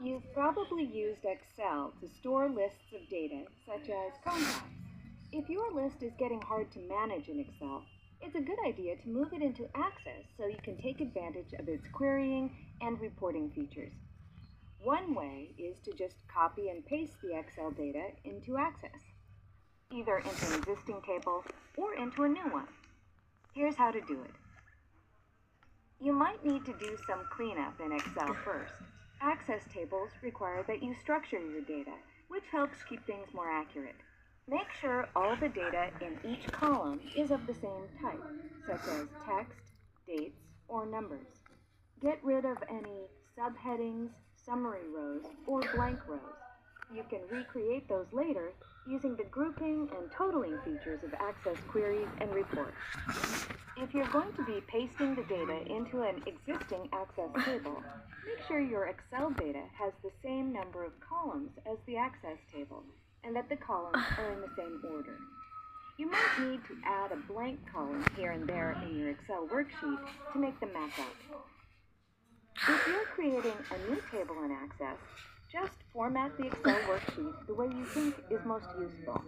You've probably used Excel to store lists of data, such as contacts. If your list is getting hard to manage in Excel, it's a good idea to move it into Access so you can take advantage of its querying and reporting features. One way is to just copy and paste the Excel data into Access, either into an existing table or into a new one. Here's how to do it. You might need to do some cleanup in Excel first. Access tables require that you structure your data, which helps keep things more accurate. Make sure all the data in each column is of the same type, such as text, dates, or numbers. Get rid of any subheadings, summary rows, or blank rows. You can recreate those later using the grouping and totaling features of Access queries and reports. If you're going to be pasting the data into an existing Access table, make sure your Excel data has the same number of columns as the Access table, and that the columns are in the same order. You might need to add a blank column here and there in your Excel worksheet to make them match up. If you're creating a new table in Access, just format the Excel worksheet the way you think is most useful.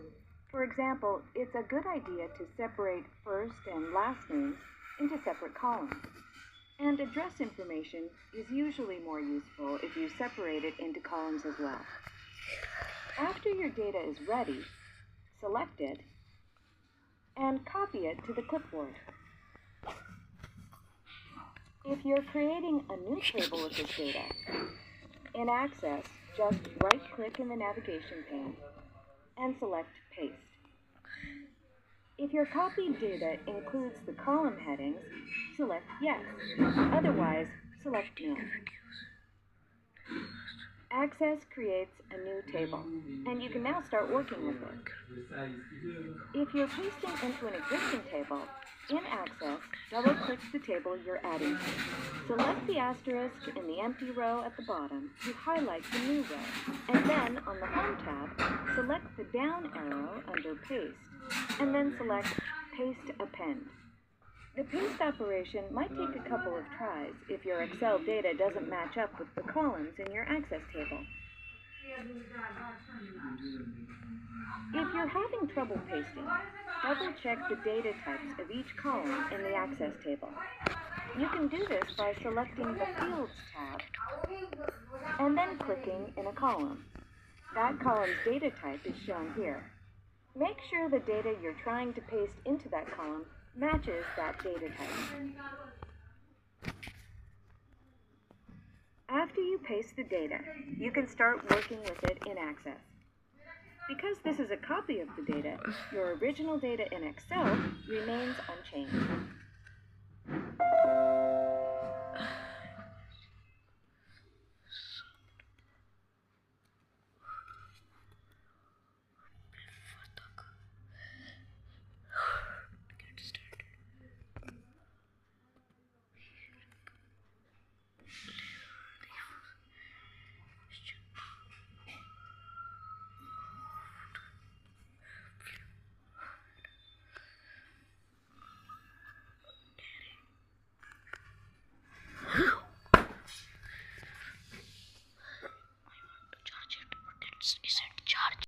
For example, it's a good idea to separate first and last names into separate columns. And address information is usually more useful if you separate it into columns as well. After your data is ready, select it and copy it to the clipboard. If you're creating a new table with this data, in Access, just right-click in the navigation pane and select Paste. If your copied data includes the column headings, select Yes. Otherwise, select No. Access creates a new table, and you can now start working with it. If you're pasting into an existing table, in Access, double-click the table you're adding to. Select the asterisk in the empty row at the bottom to highlight the new row, and then on the Home tab, select the down arrow under Paste, and then select Paste Append. The paste operation might take a couple of tries if your Excel data doesn't match up with the columns in your Access table. If you're having trouble pasting, double-check the data types of each column in the Access table. You can do this by selecting the Fields tab and then clicking in a column. That column's data type is shown here. Make sure the data you're trying to paste into that column matches that data type. After you paste the data, you can start working with it in Access. Because this is a copy of the data, your original data in Excel remains unchanged.